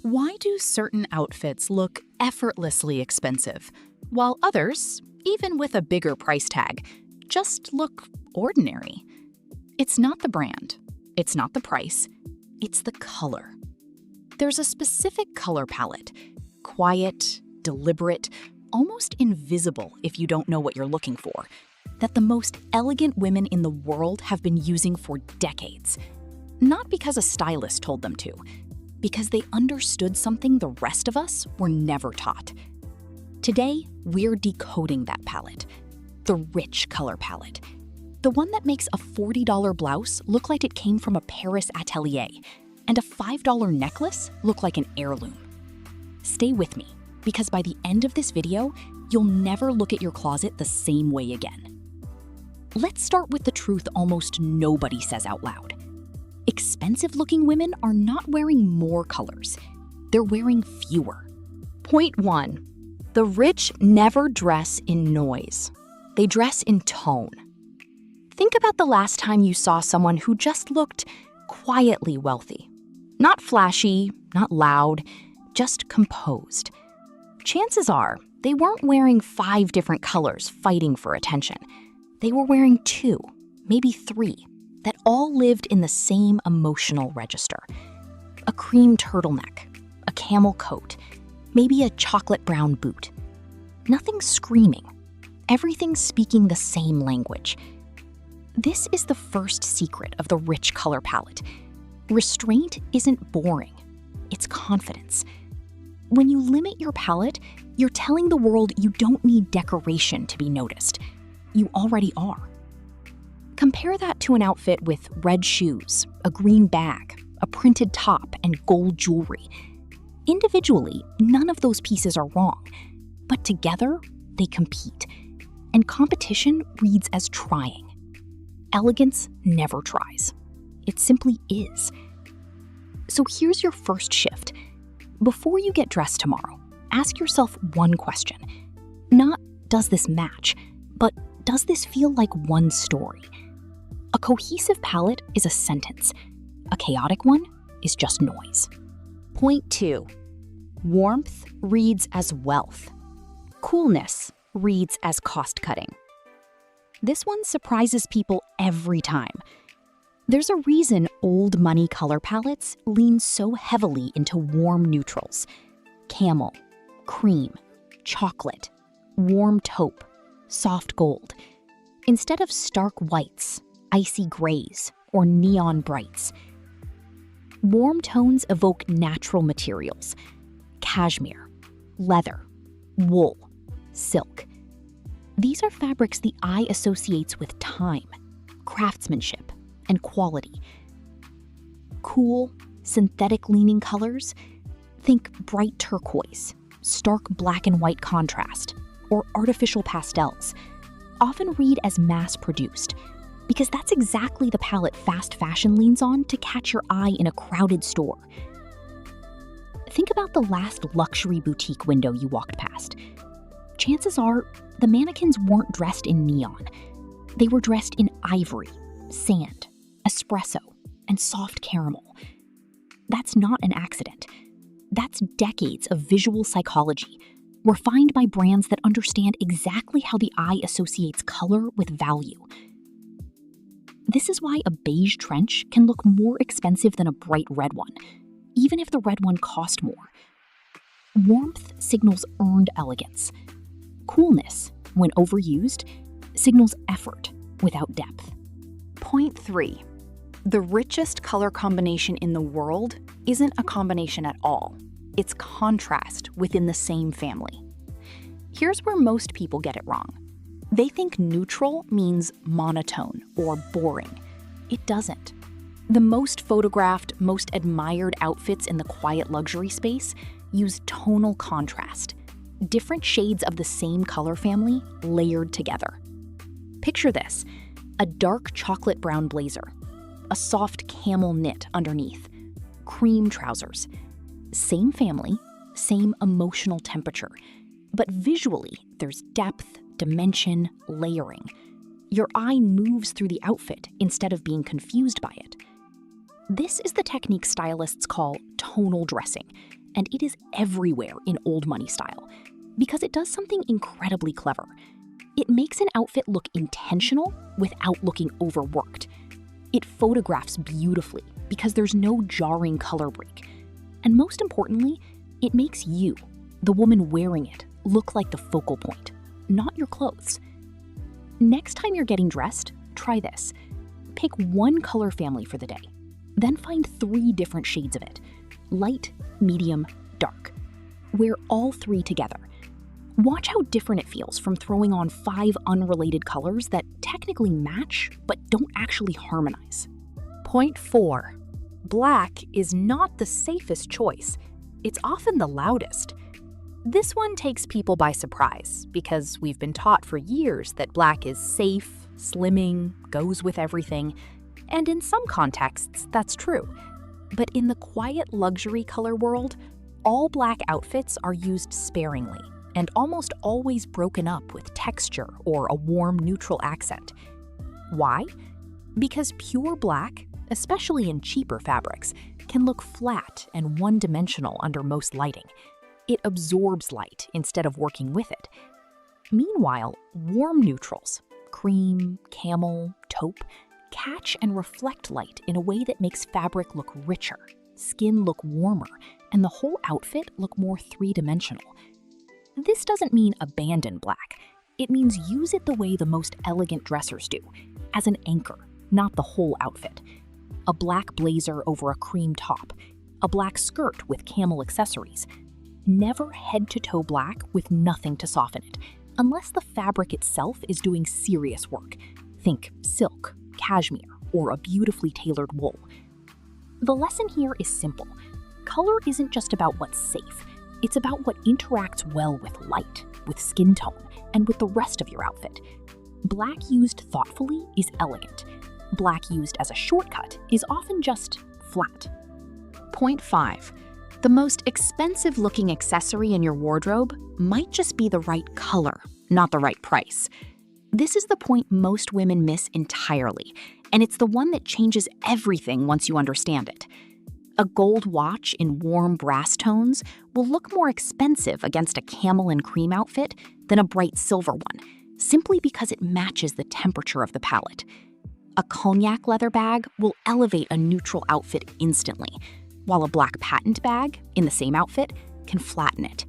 Why do certain outfits look effortlessly expensive, while others, even with a bigger price tag, just look ordinary? It's not the brand, it's not the price, it's the color. There's a specific color palette, quiet, deliberate, almost invisible if you don't know what you're looking for, that the most elegant women in the world have been using for decades. Not because a stylist told them to, because they understood something the rest of us were never taught. Today, we're decoding that palette, the rich color palette, the one that makes a $40 blouse look like it came from a Paris atelier, and a $5 necklace look like an heirloom. Stay with me, because by the end of this video, you'll never look at your closet the same way again. Let's start with the truth almost nobody says out loud. Expensive-looking women are not wearing more colors. They're wearing fewer. Point 1. The rich never dress in noise. They dress in tone. Think about the last time you saw someone who just looked quietly wealthy. Not flashy, not loud, just composed. Chances are they weren't wearing 5 different colors fighting for attention. They were wearing 2, maybe 3, that all lived in the same emotional register. A cream turtleneck, a camel coat, maybe a chocolate brown boot. Nothing screaming, everything speaking the same language. This is the first secret of the rich color palette. Restraint isn't boring, it's confidence. When you limit your palette, you're telling the world you don't need decoration to be noticed. You already are. Compare that to an outfit with red shoes, a green bag, a printed top, and gold jewelry. Individually, none of those pieces are wrong, but together, they compete. And competition reads as trying. Elegance never tries. It simply is. So here's your first shift. Before you get dressed tomorrow, ask yourself one question. Not, does this match, but does this feel like one story? A cohesive palette is a sentence. A chaotic one is just noise. Point 2. Warmth reads as wealth. Coolness reads as cost-cutting. This one surprises people every time. There's a reason old money color palettes lean so heavily into warm neutrals. Camel, cream, chocolate, warm taupe, soft gold. Instead of stark whites, icy grays, or neon brights. Warm tones evoke natural materials. Cashmere, leather, wool, silk. These are fabrics the eye associates with time, craftsmanship, and quality. Cool, synthetic-leaning colors, think bright turquoise, stark black and white contrast, or artificial pastels, often read as mass-produced, because that's exactly the palette fast fashion leans on to catch your eye in a crowded store. Think about the last luxury boutique window you walked past. Chances are, the mannequins weren't dressed in neon. They were dressed in ivory, sand, espresso, and soft caramel. That's not an accident. That's decades of visual psychology, refined by brands that understand exactly how the eye associates color with value. This is why a beige trench can look more expensive than a bright red one, even if the red one cost more. Warmth signals earned elegance. Coolness, when overused, signals effort without depth. Point 3. The richest color combination in the world isn't a combination at all. It's contrast within the same family. Here's where most people get it wrong. They think neutral means monotone or boring. It doesn't. The most photographed, most admired outfits in the quiet luxury space use tonal contrast, different shades of the same color family layered together. Picture this: a dark chocolate brown blazer, a soft camel knit underneath, cream trousers. Same family, same emotional temperature, but visually there's depth, dimension, layering. Your eye moves through the outfit instead of being confused by it. This is the technique stylists call tonal dressing, and it is everywhere in old money style because it does something incredibly clever. It makes an outfit look intentional without looking overworked. It photographs beautifully because there's no jarring color break. And most importantly, it makes you, the woman wearing it, look like the focal point, not your clothes. Next time you're getting dressed, try this. Pick one color family for the day. Then find 3 different shades of it: light, medium, dark. Wear all 3 together. Watch how different it feels from throwing on 5 unrelated colors that technically match but don't actually harmonize. Point 4. Black is not the safest choice. It's often the loudest. This one takes people by surprise because we've been taught for years that black is safe, slimming, goes with everything, and in some contexts, that's true. But in the quiet luxury color world, all black outfits are used sparingly and almost always broken up with texture or a warm neutral accent. Why? Because pure black, especially in cheaper fabrics, can look flat and one-dimensional under most lighting. It absorbs light instead of working with it. Meanwhile, warm neutrals, cream, camel, taupe, catch and reflect light in a way that makes fabric look richer, skin look warmer, and the whole outfit look more three-dimensional. This doesn't mean abandon black. It means use it the way the most elegant dressers do, as an anchor, not the whole outfit. A black blazer over a cream top, a black skirt with camel accessories. Never head-to-toe black with nothing to soften it, unless the fabric itself is doing serious work. Think silk, cashmere, or a beautifully tailored wool. The lesson here is simple. Color isn't just about what's safe. It's about what interacts well with light, with skin tone, and with the rest of your outfit. Black used thoughtfully is elegant. Black used as a shortcut is often just flat. Point 5. The most expensive-looking accessory in your wardrobe might just be the right color, not the right price. This is the point most women miss entirely, and it's the one that changes everything once you understand it. A gold watch in warm brass tones will look more expensive against a camel and cream outfit than a bright silver one, simply because it matches the temperature of the palette. A Cognac leather bag will elevate a neutral outfit instantly, while a black patent bag in the same outfit can flatten it.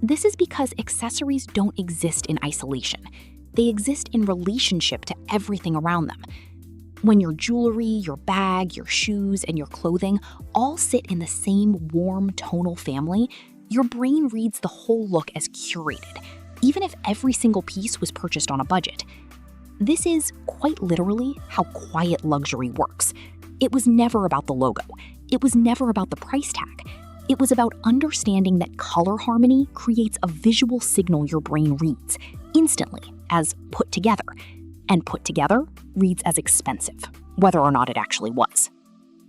This is because accessories don't exist in isolation. They exist in relationship to everything around them. When your jewelry, your bag, your shoes, and your clothing all sit in the same warm tonal family, your brain reads the whole look as curated, even if every single piece was purchased on a budget. This is, quite literally, how quiet luxury works. It was never about the logo. It was never about the price tag. It was about understanding that color harmony creates a visual signal your brain reads instantly as put together, and put together reads as expensive, whether or not it actually was.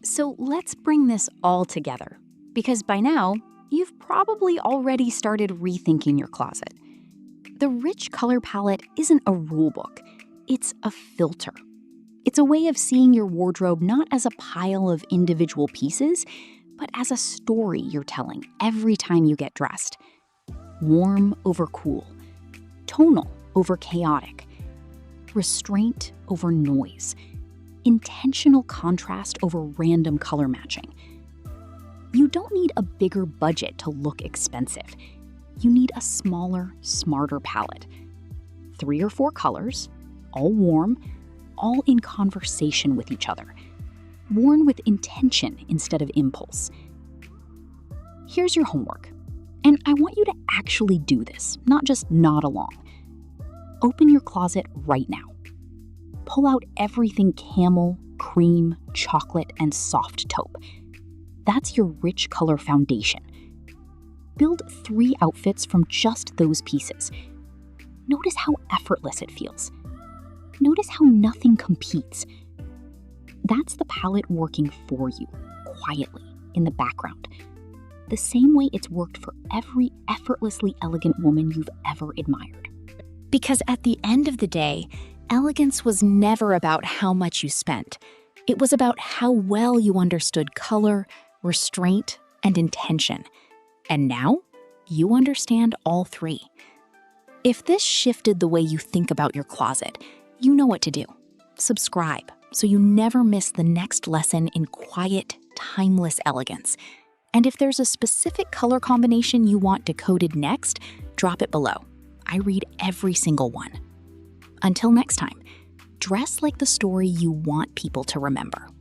So let's bring this all together, because by now, you've probably already started rethinking your closet. The rich color palette isn't a rule book, it's a filter. It's a way of seeing your wardrobe not as a pile of individual pieces, but as a story you're telling every time you get dressed. Warm over cool, tonal over chaotic, restraint over noise, intentional contrast over random color matching. You don't need a bigger budget to look expensive. You need a smaller, smarter palette. 3 or 4 colors, all warm, all in conversation with each other, worn with intention instead of impulse. Here's your homework, and I want you to actually do this, not just nod along. Open your closet right now. Pull out everything camel, cream, chocolate, and soft taupe. That's your rich color foundation. Build 3 outfits from just those pieces. Notice how effortless it feels. Notice how nothing competes. That's the palette working for you, quietly, in the background. The same way it's worked for every effortlessly elegant woman you've ever admired. Because at the end of the day, elegance was never about how much you spent. It was about how well you understood color, restraint, and intention. And now, you understand all three. If this shifted the way you think about your closet, you know what to do. Subscribe so you never miss the next lesson in quiet, timeless elegance. And if there's a specific color combination you want decoded next, drop it below. I read every single one. Until next time, dress like the story you want people to remember.